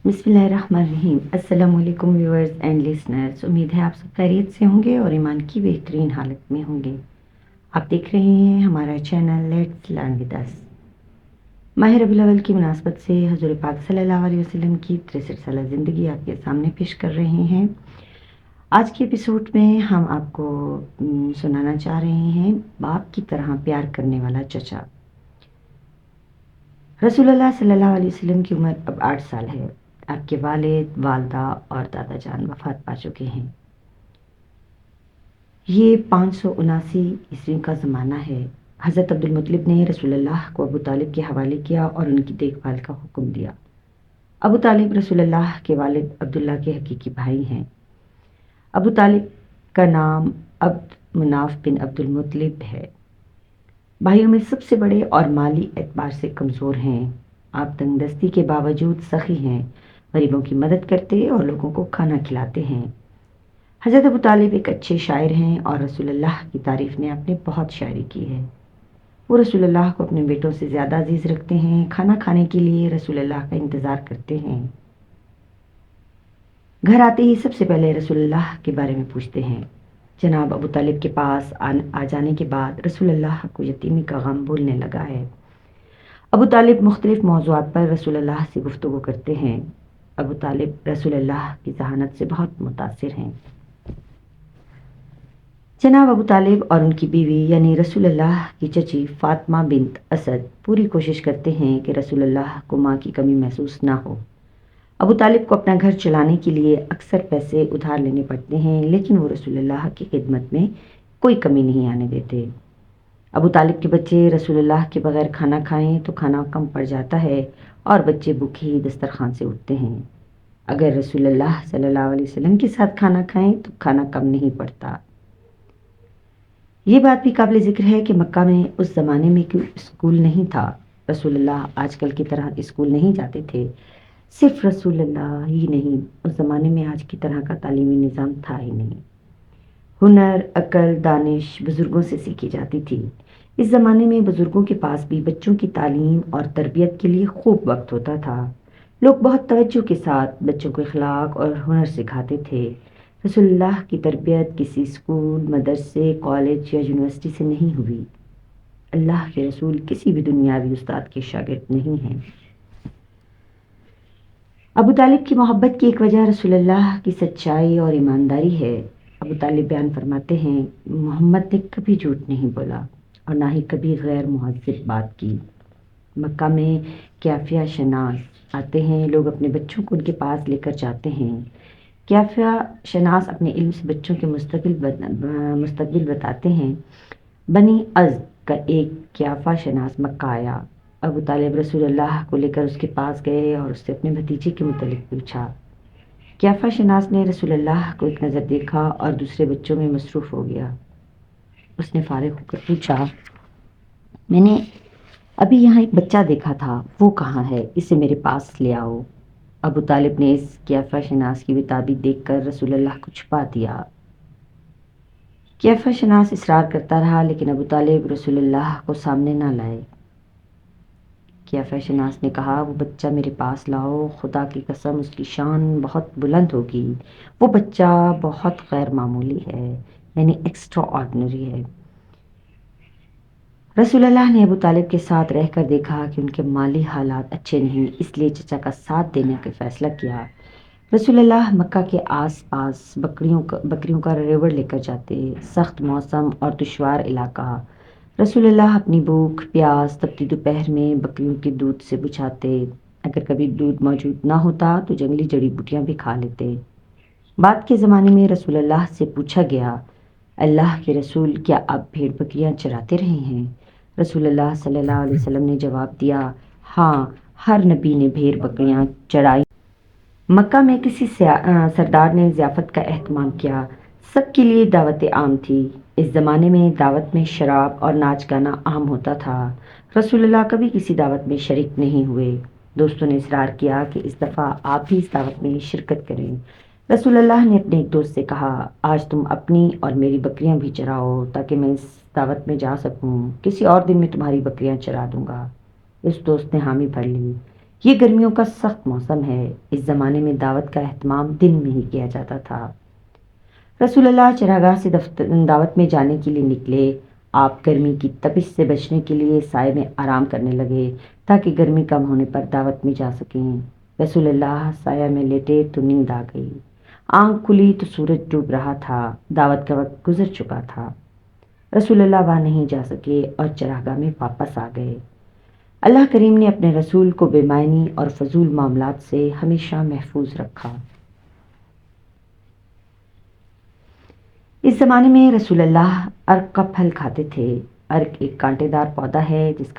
बिस्मिल्लाहिर्रहमानिर्रहीम। अस्सलाम वालेकुम व्यूअर्स एंड लिसनर्स। उम्मीद है आप सब खैरियत से होंगे और ईमान की बेहतरीन हालत में होंगे। आप देख रहे हैं हमारा channel let's learn with us. माह रबीउल अव्वल की मुनासबत से हज़ूर पाक सल्लल्लाहु अलैहि वसल्लम की 63 साल ज़िंदगी आपके सामने पेश कर रहे हैं। आज के एपिसोड में हम आपको सुनाना चाह रहे हैं बाप की तरह प्यार करने वाला चचा। रसूलुल्लाह सल्लल्लाहु अलैहि वसल्लम की उम्र अब 8 साल है। आपके वालिद, वालदा और दादा जान वफ़ात पा चुके हैं। ये 579 ईस्वी का ज़माना है। हज़रत अब्दुल मुत्तलिब ने रसूलुल्लाह को अबू तालिब के हवाले किया और उनकी देखभाल का हुक्म दिया। अबू तालिब रसूलुल्लाह के वालिद अब्दुल्ला के हकीकी भाई हैं। अबू तालिब का नाम अब्द मुनाफ बिन अब्दुल मुत्तलिब है। भाइयों में सबसे बड़े और माली एतबार से कमज़ोर हैं। आप तंगदस्ती के बावजूद सखी हैं, गरीबों की मदद करते और लोगों को खाना खिलाते हैं। हज़रत अबू तालिब एक अच्छे शायर हैं और रसूलुल्लाह की तारीफ़ में आपने बहुत शायरी की है। वो रसूलुल्लाह को अपने बेटों से ज़्यादा अजीज़ रखते हैं। खाना खाने के लिए रसूलुल्लाह का इंतज़ार करते हैं। घर आते ही सबसे पहले रसूलुल्लाह के बारे में पूछते हैं। जनाब अबू तालिब के पास आ जाने के बाद रसूलुल्लाह को यतीमी का गम भूलने लगा है। अबू तालिब मुख्तलिफ मौज़ूआत पर रसूलुल्लाह से गुफ्तगू करते हैं। अबू तालिब रसूलुल्लाह की ज़हानत से बहुत मुतासिर हैं। जनाब अबू तालिब और उनकी बीवी यानी रसूलुल्लाह की चची फ़ातिमा बिन्त असद पूरी कोशिश करते हैं कि रसूलुल्लाह को माँ की कमी महसूस ना हो। अबू तालिब को अपना घर चलाने के लिए अक्सर पैसे उधार लेने पड़ते हैं, लेकिन वो रसूलुल्लाह की खिदमत में कोई कमी नहीं आने देते। अबू तालिब के बच्चे रसूलुल्लाह के बगैर खाना खाएं तो खाना कम पड़ जाता है और बच्चे भूखे ही दस्तरखान से उठते हैं। अगर रसूलुल्लाह सल्लल्लाहु अलैहि वसल्लम के साथ खाना खाएं तो खाना कम नहीं पड़ता। ये बात भी काबिल ज़िक्र है कि मक्का में उस ज़माने में कोई स्कूल नहीं था। रसूलुल्लाह आजकल की तरह स्कूल नहीं जाते थे। सिर्फ रसूलुल्लाह ही नहीं, उस ज़माने में आज की तरह का तालीमी निज़ाम था ही नहीं। हुनर, अकल, दानिश बुज़ुर्गों से सीखी जाती थी। इस ज़माने में बुज़ुर्गों के पास भी बच्चों की तालीम और तरबियत के लिए खूब वक्त होता था। लोग बहुत तवज्जो के साथ बच्चों को अखलाक और हुनर सिखाते थे। रसूलुल्लाह की तरबियत किसी स्कूल, मदरसे, कॉलेज या यूनिवर्सिटी से नहीं हुई। अल्लाह के रसूल किसी भी दुनियावी उस्ताद के शागिर्द नहीं हैं। अबू तालिब की मोहब्बत की एक वजह रसूलुल्लाह की सच्चाई और ईमानदारी है। अबू तालिब बयान फरमाते हैं, मोहम्मद ने कभी झूठ नहीं बोला और ना ही कभी गैर मुहज़्ज़ब बात की। मक्का में क्याफिया शनास आते हैं। लोग अपने बच्चों को उनके पास लेकर जाते हैं। क्याफिया शनास अपने इल्म से बच्चों के मुस्तकबिल बताते हैं। बनी अज़ का एक क्याफा शनास मक्का आया। अबू तालिब रसूलुल्लाह को लेकर उसके पास गए और उससे अपने भतीजे के मुतल्लिक़ पूछा। क्याफा शनास ने रसूलुल्लाह को एक नज़र देखा और दूसरे बच्चों में मसरूफ़ हो गया। उसने फारिग होकर पूछा, मैंने अभी यहाँ एक बच्चा देखा था, वो कहाँ है? इसे मेरे पास ले आओ। अबू तालिब ने इस क्याफा शनास की बेताबी देखकर रसूलुल्लाह को छुपा दिया। क्याफा शनास इसरार करता रहा, लेकिन अबू तालिब रसूलुल्लाह को सामने ना लाए। क्याफा शनास ने कहा, वो बच्चा मेरे पास लाओ, खुदा की कसम उसकी शान बहुत बुलंद होगी। वो बच्चा बहुत गैर मामूली है, यानी एक्स्ट्रा ऑर्डिनरी है। रसूलुल्लाह ने अबू तालिब के साथ रहकर देखा कि उनके माली हालात अच्छे नहीं, इसलिए चचा का साथ देने का फैसला किया। रसूलुल्लाह मक्का के आस-पास बकरियों का रेवड़ लेकर जाते। सख्त मौसम और दुश्वार इलाका। रसूलुल्लाह अपनी भूख प्यास तपती दोपहर में बकरियों के दूध से बुझाते। अगर कभी दूध मौजूद ना होता तो जंगली जड़ी बूटियां भी खा लेते। बाद के ज़माने में रसूलुल्लाह से पूछा गया, अल्लाह के रसूल, क्या आप भेड़ बकरियां चराते रहे हैं? रसूलुल्लाह सल्लल्लाहु अलैहि वसल्लम ने जवाब दिया, हाँ, हर नबी ने भेड़ बकरियां चराई। मक्का में किसी सरदार ने ज़ियाफ़त का एहतमाम किया। सबके लिए दावत आम थी। इस ज़माने में दावत में शराब और नाच गाना आम होता था। रसूलुल्लाह कभी किसी दावत में शरीक नहीं हुए। दोस्तों ने इसरार किया कि इस दफ़ा आप भी इस दावत में शिरकत करें। रसूलुल्लाह ने अपने एक दोस्त से कहा, आज तुम अपनी और मेरी बकरियां भी चराओ ताकि मैं इस दावत में जा सकूं। किसी और दिन मैं तुम्हारी बकरियां चरा दूंगा। उस दोस्त ने हामी भर ली। یہ گرمیوں کا سخت موسم ہے، اس زمانے میں دعوت کا اہتمام دن میں ہی کیا جاتا تھا۔ رسول اللہ چراگاہ سے دعوت میں جانے کے لیے نکلے۔ آپ گرمی کی تپش سے بچنے کے لیے سائے میں آرام کرنے لگے تاکہ گرمی کم ہونے پر دعوت میں جا سکیں۔ رسول اللہ سایہ میں لیٹے تو نیند آ گئی، آنکھ کھلی تو سورج ڈوب رہا تھا، دعوت کا وقت گزر چکا تھا۔ رسول اللہ وہاں نہیں جا سکے اور چراگاہ میں واپس آ گئے۔ اللہ کریم نے اپنے رسول کو بے معنی اور فضول معاملات سے ہمیشہ محفوظ رکھا۔ اس زمانے میں رسول اللہ ارک کا پھل کھاتے تھے۔ ارک ایک کانٹے دار پودا ہے جس کا